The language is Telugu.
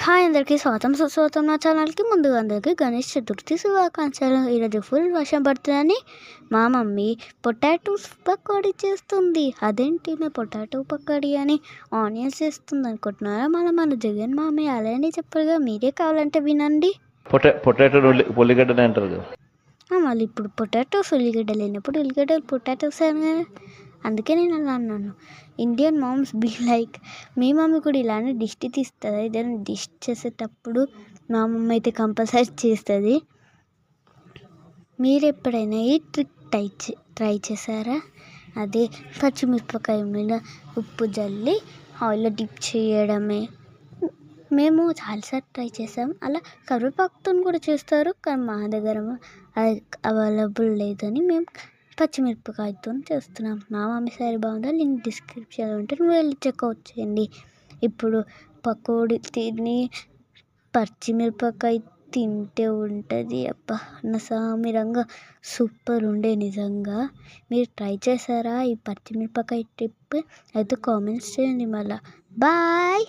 హాయ్ అందరికీ స్వాగతం సుస్వాగతం నా ఛానల్కి. ముందుగా అందరికీ గణేష్ చతుర్థి శుభాకాంక్షలు. ఈరోజు ఫుల్ వర్షం పడుతుందని మా మమ్మీ పొటాటోస్ పకోడీ చేస్తుంది. అదేంటి నా పొటాటో పకోడీ అని ఆనియన్స్ వేస్తుంది అనుకుంటున్నారా? మన జగన్ మామయ్య అలానే చెప్పరుగా, మీరే కావాలంటే వినండి. పొటాటో ఉల్లిగడ్డలు అంటారు కదా. మళ్ళీ ఇప్పుడు పొటాటోస్ ఉల్లిగడ్డ లేనప్పుడు ఉల్లిగడ్డలు పొటాటోస్ అని, అందుకే నేను అలా అన్నాను. ఇండియన్ మామ్స్ బీ లైక్, మీ మమ్మీ కూడా ఇలానే డిష్ తీస్తుంది. ఏదైనా డిష్ చేసేటప్పుడు మా మమ్మీ అయితే కంపల్సరీ చేస్తుంది. మీరు ఎప్పుడైనా ఈ ట్రిక్ ట్రై చేశారా? అదే పచ్చిమిరపకాయ మీద ఉప్పు జల్లి ఆయిల్లో డిప్ చేయడమే. మేము చాలాసార్లు ట్రై చేసాం. అలా కరివేపాకుతో కూడా చేస్తారు, కానీ మా దగ్గర అవైలబుల్ లేదని మేము పచ్చిమిరపకాయతో చేస్తున్నాం. మా మమ్మీ సరే బాగుందా, లింక్ డిస్క్రిప్షన్లో ఉంటే నువ్వు వెళ్ళి చెక్అవుట్ చేయండి. ఇప్పుడు పకోడీ తిని పచ్చిమిరపకాయ తింటే ఉంటుంది అబ్బా నా సామిరంగా సూపర్ ఉండే. నిజంగా మీరు ట్రై చేశారా ఈ పచ్చిమిరపకాయ టిప్? అయితే కామెంట్స్ చేయండి. మళ్ళీ బాయ్.